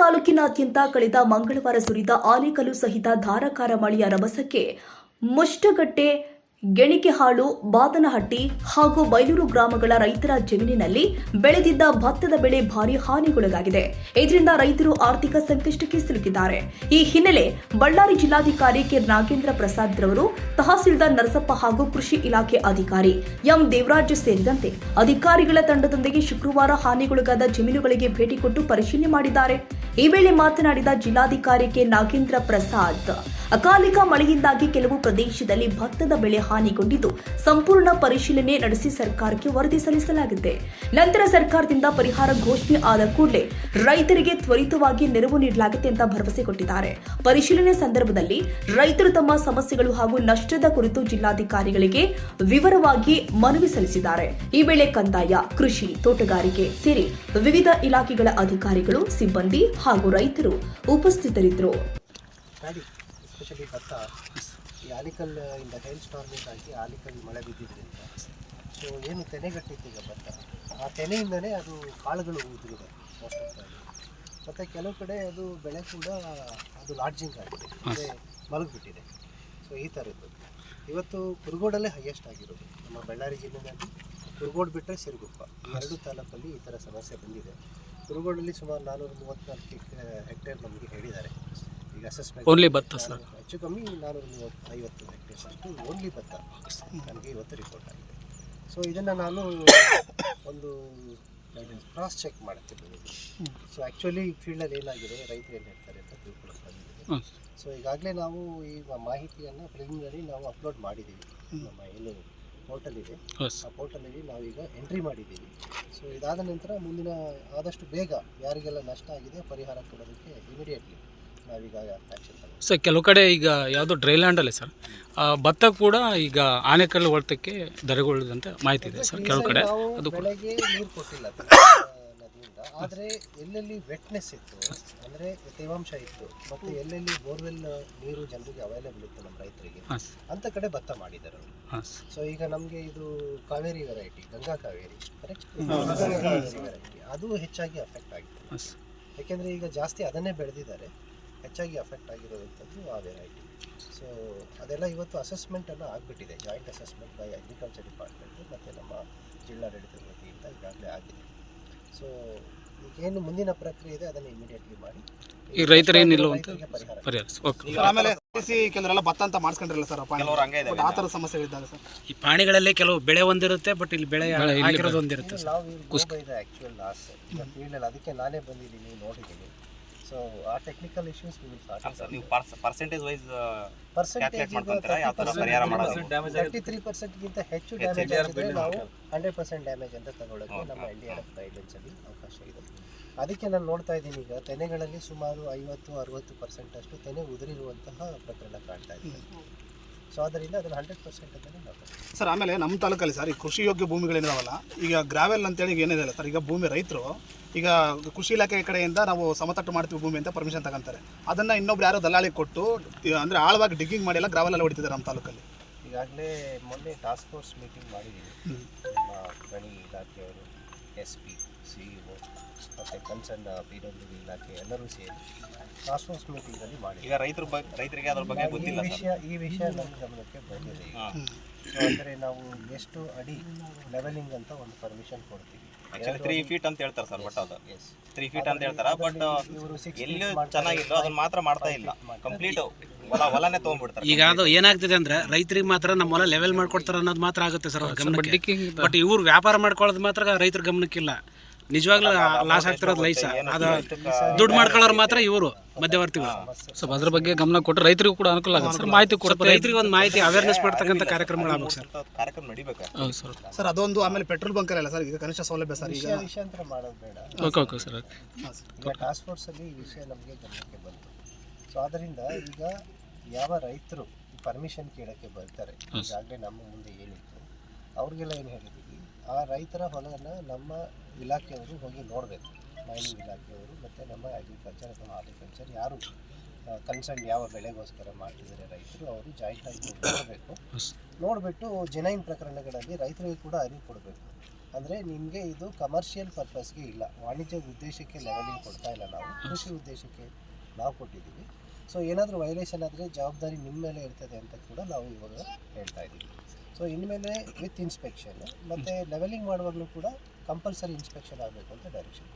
ತಾಲೂಕಿನಾದ್ಯಂತ ಕಳೆದ ಮಂಗಳವಾರ ಸುರಿದ ಆಲಿಕಲ್ಲು ಸಹಿತ ಧಾರಾಕಾರ ಮಳೆಯ ರಭಸಕ್ಕೆ ಮುಷ್ಟಗಟ್ಟೆ, ಗೆಣಿಕೆಹಾಳು, ಬಾದನಹಟ್ಟಿ ಹಾಗೂ ಬೈಲೂರು ಗ್ರಾಮಗಳ ರೈತರ ಜಮೀನಿನಲ್ಲಿ ಬೆಳೆದಿದ್ದ ಭತ್ತದ ಬೆಳೆ ಭಾರೀ ಹಾನಿಗೊಳಗಾಗಿದೆ. ಇದರಿಂದ ರೈತರು ಆರ್ಥಿಕ ಸಂಕಷ್ಟಕ್ಕೆ ಸಿಲುಕಿದ್ದಾರೆ. ಈ ಹಿನ್ನೆಲೆ ಬಳ್ಳಾರಿ ಜಿಲ್ಲಾಧಿಕಾರಿ ಕೆ. ನಾಗೇಂದ್ರ ಪ್ರಸಾದ್ ರವರು ತಹಸೀಲ್ದಾರ್ ನರಸಪ್ಪ ಹಾಗೂ ಕೃಷಿ ಇಲಾಖೆ ಅಧಿಕಾರಿ ಎಂ. ದೇವರಾಜ್ ಸೇರಿದಂತೆ ಅಧಿಕಾರಿಗಳ ತಂಡದೊಂದಿಗೆ ಶುಕ್ರವಾರ ಹಾನಿಗೊಳಗಾದ ಜಮೀನುಗಳಿಗೆ ಭೇಟಿ ಕೊಟ್ಟು ಪರಿಶೀಲನೆ ಮಾಡಿದ್ದಾರೆ. ಈ ವೇಳೆ ಮಾತನಾಡಿದ ಜಿಲ್ಲಾಧಿಕಾರಿ ಕೆ. ನಾಗೇಂದ್ರ ಪ್ರಸಾದ್, ಅಕಾಲಿಕ ಮಳೆಯಿಂದಾಗಿ ಕೆಲವು ಪ್ರದೇಶದಲ್ಲಿ ಭತ್ತದ ಬೆಳೆ ಹಾನಿಗೊಂಡಿದ್ದು ಸಂಪೂರ್ಣ ಪರಿಶೀಲನೆ ನಡೆಸಿ ಸರ್ಕಾರಕ್ಕೆ ವರದಿ ಸಲ್ಲಿಸಲಾಗಿದೆ. ನಂತರ ಸರ್ಕಾರದಿಂದ ಪರಿಹಾರ ಘೋಷಣೆ ಆದ ಕೂಡಲೇ ರೈತರಿಗೆ ತ್ವರಿತವಾಗಿ ನೆರವು ನೀಡಲಾಗಿದೆ ಅಂತ ಭರವಸೆ ಕೊಟ್ಟಿದ್ದಾರೆ. ಪರಿಶೀಲನೆ ಸಂದರ್ಭದಲ್ಲಿ ರೈತರು ತಮ್ಮ ಸಮಸ್ಯೆಗಳು ಹಾಗೂ ನಷ್ಟದ ಕುರಿತು ಜಿಲ್ಲಾಧಿಕಾರಿಗಳಿಗೆ ವಿವರವಾಗಿ ಮನವಿ ಸಲ್ಲಿಸಿದ್ದಾರೆ. ಈ ವೇಳೆ ಕಂದಾಯ, ಕೃಷಿ, ತೋಟಗಾರಿಕೆ ಸೇರಿ ವಿವಿಧ ಇಲಾಖೆಗಳ ಅಧಿಕಾರಿಗಳು, ಸಿಬ್ಬಂದಿ ಹಾಗೂ ರೈತರು ಉಪಸ್ಥಿತರಿದ್ದರು. ಎಸ್ಪೆಷಲಿ ಭತ್ತ ಈ ಆಲಿಕಲ್ ಇಂದ ಹೇಲ್ ಸ್ಟಾರ್ಮಿಂದಾಗಿ ಆಲಿಕಲ್ ಮಳೆ ಬಿದ್ದಿದ್ದರಿಂದ ಸೊ ಏನು ತೆನೆಗಟ್ಟಿತ್ತು ಈಗ ಭತ್ತ, ಆ ತೆನೆಯಿಂದನೇ ಅದು ಕಾಳುಗಳು ಉದುರಿದೆ ಮೋಸ್ಟ್ ಆಫ್ ದ. ಮತ್ತು ಕೆಲವು ಕಡೆ ಅದು ಬೆಳೆ ಕೂಡ ಅದು ಲಾಡ್ಜಿಂಗ್ ಆಗಿದೆ, ಅಂದರೆ ಮಲಗಿಬಿಟ್ಟಿದೆ. ಸೊ ಈ ಥರದ್ದು ಇವತ್ತು ಕುರುಗೋಡಲ್ಲೇ ಹೈಯೆಸ್ಟ್ ಆಗಿರೋದು ನಮ್ಮ ಬಳ್ಳಾರಿ ಜಿಲ್ಲೆಯಲ್ಲಿ. ಕುರುಗೋಡು ಬಿಟ್ಟರೆ ಸಿರುಗುಪ್ಪ, ಎರಡು ತಾಲೂಕಲ್ಲಿ ಈ ಥರ ಸಮಸ್ಯೆ ಬಂದಿದೆ. ಕುರುಗೋಡಲ್ಲಿ ಸುಮಾರು 434 ಹೆಕ್ಟೇರ್ ನಮಗೆ ಹೇಳಿದ್ದಾರೆ. ಈಗ ಅಸೆಸ್ಮೆಂಟ್ ಓನ್ಲಿ ಭತ್ತ ಸರ್, ಹೆಚ್ಚು ಕಮ್ಮಿ 450 ಹೆಕ್ಟೇರ್ಸ್ ಅಷ್ಟು ಓನ್ಲಿ ಭತ್ತ ನನಗೆ ಇವತ್ತು ರಿಪೋರ್ಟ್ ಆಗಿದೆ. ಸೊ ಇದನ್ನು ನಾನು ಒಂದು ಕ್ರಾಸ್ ಚೆಕ್ ಮಾಡ್ತಿದ್ದೀನಿ. ಸೊ ಆ್ಯಕ್ಚುಲಿ ಫೀಲ್ಡಲ್ಲಿ ಏನಾಗಿದೆ, ರೈತರು ಏನು ಹೇಳ್ತಾರೆ ಅಂತ ತಿಳ್ಕೊಳ್ಳೋಕೆ ಬಂದಿದೆ. ಸೊ ಈಗಾಗಲೇ ನಾವು ಈ ಮಾಹಿತಿಯನ್ನು ಪ್ರಿಲಿಮಿನರಿ ನಾವು ಅಪ್ಲೋಡ್ ಮಾಡಿದ್ದೀವಿ. ನಮ್ಮ ಏನು ಪೋರ್ಟಲ್ ಇದೆ, ಆ ಪೋರ್ಟಲಲ್ಲಿ ನಾವೀಗ ಎಂಟ್ರಿ ಮಾಡಿದ್ದೀವಿ. ಸೊ ಇದಾದ ನಂತರ ಮುಂದಿನ ಆದಷ್ಟು ಬೇಗ ಯಾರಿಗೆಲ್ಲ ನಷ್ಟ ಆಗಿದೆ ಪರಿಹಾರ ಕೊಡೋದಕ್ಕೆ ಇಮಿಡಿಯೇಟ್ಲಿ ನಾವೀಗ ಆ್ಯಕ್ಷನ್ ತಗೊಳ್ತೀವಿ. ಸರ್ ಕೆಲವು ಕಡೆ ಈಗ ಯಾವುದೋ ಡ್ರೈಲ್ಯಾಂಡಲ್ಲಿ ಸರ್ ಭತ್ತ ಕೂಡ ಈಗ ಆನೆಕಲ್ಲು ಹೊಡೆತಕ್ಕೆ ದರಗೊಳ್ಳದಂತೆ ಮಾಹಿತಿ ಇದೆ ಸರ್. ಕೆಲವು ಕಡೆ ಅದು ಬೆಳೆಗೆ ನೀರು ಕೊಟ್ಟಿಲ್ಲ ನದಿಯಿಂದ, ಆದರೆ ಎಲ್ಲೆಲ್ಲಿ ವೆಟ್ನೆಸ್ ಇತ್ತು, ಅಂದರೆ ತೇವಾಂಶ ಇತ್ತು, ಮತ್ತು ಎಲ್ಲೆಲ್ಲಿ ಬೋರ್ವೆಲ್ ನೀರು ಜನರಿಗೆ ಅವೈಲೇಬಲ್ ಇತ್ತು ನಮ್ಮ ರೈತರಿಗೆ, ಅಂಥ ಕಡೆ ಭತ್ತ ಮಾಡಿದ್ದಾರೆ ಅವರು. ಸೊ ಈಗ ನಮಗೆ ಇದು Kaveri variety, Ganga Kaveri correct, variety ಅದು ಹೆಚ್ಚಾಗಿ ಅಫೆಕ್ಟ್ ಆಗಿದೆ. ಯಾಕೆಂದರೆ ಈಗ ಜಾಸ್ತಿ ಅದನ್ನೇ ಬೆಳೆದಿದ್ದಾರೆ, ಹೆಚ್ಚಾಗಿ ಅಫೆಕ್ಟ್ ಆಗಿರೋದಂಥದ್ದು ಆ ವೆರೈಟಿ. ಸೊ ಅದೆಲ್ಲ ಇವತ್ತು ಅಸೆಸ್ಮೆಂಟನ್ನು ಆಗಿಬಿಟ್ಟಿದೆ, joint assessment by agriculture department ಮತ್ತು ನಮ್ಮ ಜಿಲ್ಲಾಡಳಿತದ ವತಿಯಿಂದ ಈಗಾಗಲೇ ಆಗಿದೆ. ಸೊ ಈಗೇನು ಮುಂದಿನ ಪ್ರಕ್ರಿಯೆ ಇದೆ ಅದನ್ನು ಇಮಿಡಿಯೇಟ್ಲಿ ಮಾಡಿ ಈ ರೈತರು ಏನಿಲ್ಲ ಪರಿಹಾರ. ಆಮೇಲೆ ಕೆಲವರೆಲ್ಲ ಭತ್ತ ಅಂತ ಮಾಡಿಸ್ಕೊಂಡಿರಲ್ಲ ಸರ್, ಆ ಥರ ಸಮಸ್ಯೆ ಇದ್ದಾಗ ಸರ್ ಈ ಪಾಣಿಗಳಲ್ಲೇ ಕೆಲವು ಬೆಳೆ ಒಂದಿರುತ್ತೆ, ಬಟ್ ಇಲ್ಲಿ ಬೆಳೆ ಹಾಕಿರೋದು ಒಂದಿರುತ್ತೆ. ನಾವು ಇದೆ ಆ್ಯಕ್ಚುಯಲ್ ಲಾಸ್ ಈಗ ಫೀಲ್ಡಲ್ಲಿ, ಅದಕ್ಕೆ ನಾನೇ ಬಂದಿದ್ದೀನಿ, ನೋಡಿದ್ದೀನಿ. ಸೊ ಆ ಟೆಕ್ನಿಕಲ್ ಇಶ್ಯೂಸ್ ನೀವು ಪರ್ಸೆಂಟೇಜ್ ವೈಸ್ ಪರ್ಸೆಂಟೇಜ್ 33%ಗಿಂತ ಹೆಚ್ಚು ಡ್ಯಾಮೇಜ್ ಆಗಿದ್ರೆ ನಾವು 100% ಡ್ಯಾಮೇಜ್ ಅಂತ ತಗೊಳ್ಳೋಕ್ಕೆ ನಮ್ಮ NDRF ಗೈಡ್ಲೈನ್ಸಲ್ಲಿ ಅವಕಾಶ ಇದೆ. ಅದಕ್ಕೆ ನಾನು ನೋಡ್ತಾ ಇದ್ದೀನಿ ಈಗ ತೆನೆಗಳಲ್ಲಿ ಸುಮಾರು 50-60% ಅಷ್ಟು ತೆನೆ ಉದುರಿರುವಂತಹ ಪ್ರಕರಣ ಕಾಣ್ತಾ ಇದೆ. ಸೊ ಅದರಿಂದ ಅದನ್ನು 100% ಅಂತಲೇ ನಾವು ಸರ್. ಆಮೇಲೆ ನಮ್ಮ ತಾಲೂಕಲ್ಲಿ ಸರ್ ಈ ಕೃಷಿ ಯೋಗ್ಯ ಭೂಮಿಗಳೇನಿದಾವಲ್ಲ, ಈಗ ಗ್ರಾವೆಲ್ ಅಂತೇಳಿ ಏನಿದೆ ಸರ್, ಈಗ ಭೂಮಿ ರೈತರು ಈಗ ಕೃಷಿ ಇಲಾಖೆ ಕಡೆಯಿಂದ ನಾವು ಸಮತಟ್ಟು ಮಾಡ್ತೀವಿ ಭೂಮಿ ಅಂತ ಪರ್ಮಿಷನ್ ತಗೊಂತಾರೆ. ಅದನ್ನು ಇನ್ನೊಬ್ರು ಯಾರೋ ದಲ್ಲಾಳಿ ಕೊಟ್ಟು ಅಂದರೆ ಆಳವಾಗಿ ಡಿಗ್ಗಿಂಗ್ ಮಾಡಿ ಎಲ್ಲ ಗ್ರಾವೆಲೆಲ್ಲ ಹೊಡಿತಿದ್ದಾರೆ ನಮ್ಮ ತಾಲೂಕಲ್ಲಿ. ಈಗಾಗಲೇ ಮೊನ್ನೆ ಟಾಸ್ಕ್ ಫೋರ್ಸ್ ಮೀಟಿಂಗ್ ಮಾಡಿದ್ದೀವಿ. ನಮ್ಮ ಗಣಿ ಇಲಾಖೆಯವರು, SP, CEO ಮತ್ತು ಕನ್ಸರ್ನ್ PWD ಇಲಾಖೆ ಎಲ್ಲರೂ ಸೇರಿ ಟಾಸ್ಕ್ ಫೋರ್ಸ್ ಮೀಟಿಂಗಲ್ಲಿ ಮಾಡಿ. ಈಗ ರೈತರಿಗೆ ಅದ್ರ ಬಗ್ಗೆ ಗೊತ್ತಿಲ್ಲ. ಈ ವಿಷಯ ನಮ್ಮ ಗಮನಕ್ಕೆ ಬಂದಿದೆ. ಅಂದರೆ ನಾವು ಎಷ್ಟು ಅಡಿ ಲೆವೆಲಿಂಗ್ ಅಂತ ಒಂದು ಪರ್ಮಿಷನ್ ಕೊಡ್ತೀವಿ. 3 ಫೀಟ್ ಅಂತ ಹೇಳ್ತಾರೆ ಸರ್, ಬಟ್ ಅದು 3 ಫೀಟ್ ಅಂತ ಹೇಳ್ತಾರೆ, ಬಟ್ ಎಲ್ಲಿ ಚೆನ್ನಾಗಿಲ್ಲ ಅದನ್ನ ಮಾತ್ರ ಮಾಡ್ತಾ ಇಲ್ಲ, ಕಂಪ್ಲೀಟ್ ಹೊಲನೇ ತೊಗೊಂಡ್ಬಿಡ್ತಾರೆ. ಈಗ ಅದು ಏನಾಗ್ತಿದೆ ಅಂದ್ರೆ ರೈತರಿಗೆ ಮಾತ್ರ ನಮ್ಮ ಹೊಲ ಲೆವೆಲ್ ಮಾಡ್ಕೊಡ್ತಾರೆ ಅನ್ನೋದು ಮಾತ್ರ ಆಗುತ್ತೆ ಸರ್ ಗಮನಕ್ಕೆ, ಬಟ್ ಇವ್ರು ವ್ಯಾಪಾರ ಮಾಡ್ಕೊಳ್ಳೋದು ಮಾತ್ರ ರೈತರ ಗಮನಕ್ಕಿಲ್ಲ. ನಿಜವಾಗ್ಲೂ ಲಾಸ್ ಆಗ್ತಿರೋದು ಲೈಸ, ಅದು ದುಡ್ಡು ಮಾಡ್ಕೊಳ್ಳೋರು ಮಾತ್ರ ಇವರು ಮಧ್ಯವರ್ತಿಗಳು. ಸ್ವಲ್ಪ ಅದ್ರ ಬಗ್ಗೆ ಗಮನ ಕೊಟ್ಟು ರೈತರಿಗೂ ಕೂಡ ಅನುಕೂಲ ಆಗುತ್ತೆ ಸರ್. ಮಾಹಿತಿ ಕೊಡ್ತಾರೆ ರೈತರಿಗೆ, ಒಂದು ಮಾಹಿತಿ ಅವೇರ್ನೆಸ್ ಮಾಡ್ತಕ್ಕಂಥ ಕಾರ್ಯಕ್ರಮಗಳು ಆಗ್ಬೇಕು ಸರ್. ಕಾರ್ಯಕ್ರಮ ನಡಿಬೇಕು. ಹೌದು ಸರ್. ಸರ್ ಅದೊಂದು, ಆಮೇಲೆ ಪೆಟ್ರೋಲ್ ಬಂಕಲ್ಲ ಸರ್, ಈಗ ಕನಿಷ್ಠ ಸೌಲಭ್ಯ ಸರ್. ಈಗ ವಿಷಯಾಂತರ ಮಾಡೋದು ಬೇಡ. Okay sir. ಈಗ ಟಾಸ್ಕ್ ಫೋರ್ಸಲ್ಲಿ ಈ ವಿಷಯ ನಮಗೆ ಗಮನಕ್ಕೆ ಬಂತು. ಸೊ ಆದ್ದರಿಂದ ಈಗ ಯಾವ ರೈತರು ಪರ್ಮಿಷನ್ ಕೇಳೋಕ್ಕೆ ಬರ್ತಾರೆ, ಈಗಾಗಲೇ ನಮ್ಮ ಮುಂದೆ ಏನಿತ್ತು ಅವ್ರಿಗೆಲ್ಲ ಏನು ಹೇಳಿದ್ದೀವಿ, ಆ ರೈತರ ಹೊಲನ ನಮ್ಮ ಇಲಾಖೆಯವರು ಹೋಗಿ ನೋಡಬೇಕು. ಮೈನಿಂಗ್ ಇಲಾಖೆಯವರು ಮತ್ತು ನಮ್ಮ ಅಗ್ರಿಕಲ್ಚರ್ ಅಥವಾ ಹಾರ್ಟಿಕಲ್ಚರ್ ಯಾರು ಕನ್ಸರ್ನ್ ಯಾವ ಬೆಳೆಗೋಸ್ಕರ ಮಾಡ್ತಿದ್ದಾರೆ ರೈತರು, ಅವರು ಜಾಯಿಂಟಾಗಿ ನೋಡಬೇಕು. ನೋಡಿಬಿಟ್ಟು ಜೆನೈನ್ ಪ್ರಕರಣಗಳಲ್ಲಿ ರೈತರಿಗೆ ಕೂಡ ಅರಿವು ಕೊಡಬೇಕು. ಅಂದರೆ ನಿಮಗೆ ಇದು ಕಮರ್ಷಿಯಲ್ ಪರ್ಪಸ್ಗೆ ಇಲ್ಲ, ವಾಣಿಜ್ಯ ಉದ್ದೇಶಕ್ಕೆ ಲೆವೆಲಿಂಗ್ ಕೊಡ್ತಾ ಇಲ್ಲ ನಾವು, ಕೃಷಿ ಉದ್ದೇಶಕ್ಕೆ ನಾವು ಕೊಟ್ಟಿದ್ದೀವಿ. ಸೊ ಏನಾದರೂ ವೈಲೇಷನ್ ಆದರೆ ಜವಾಬ್ದಾರಿ ನಿಮ್ಮ ಮೇಲೆ ಇರ್ತದೆ ಅಂತ ಕೂಡ ನಾವು ಇವಾಗ ಹೇಳ್ತಾ ಇದ್ದೀವಿ. ಸೊ ಇನ್ಮೇಲೆ ವಿತ್ ಇನ್ಸ್ಪೆಕ್ಷನ್ ಮತ್ತು ಲೆವೆಲಿಂಗ್ ಮಾಡುವಾಗಲೂ ಕೂಡ ಕಂಪಲ್ಸರಿ ಇನ್ಸ್ಪೆಕ್ಷನ್ ಆಗಬೇಕು ಅಂತ ಡೈರೆಕ್ಷನ್.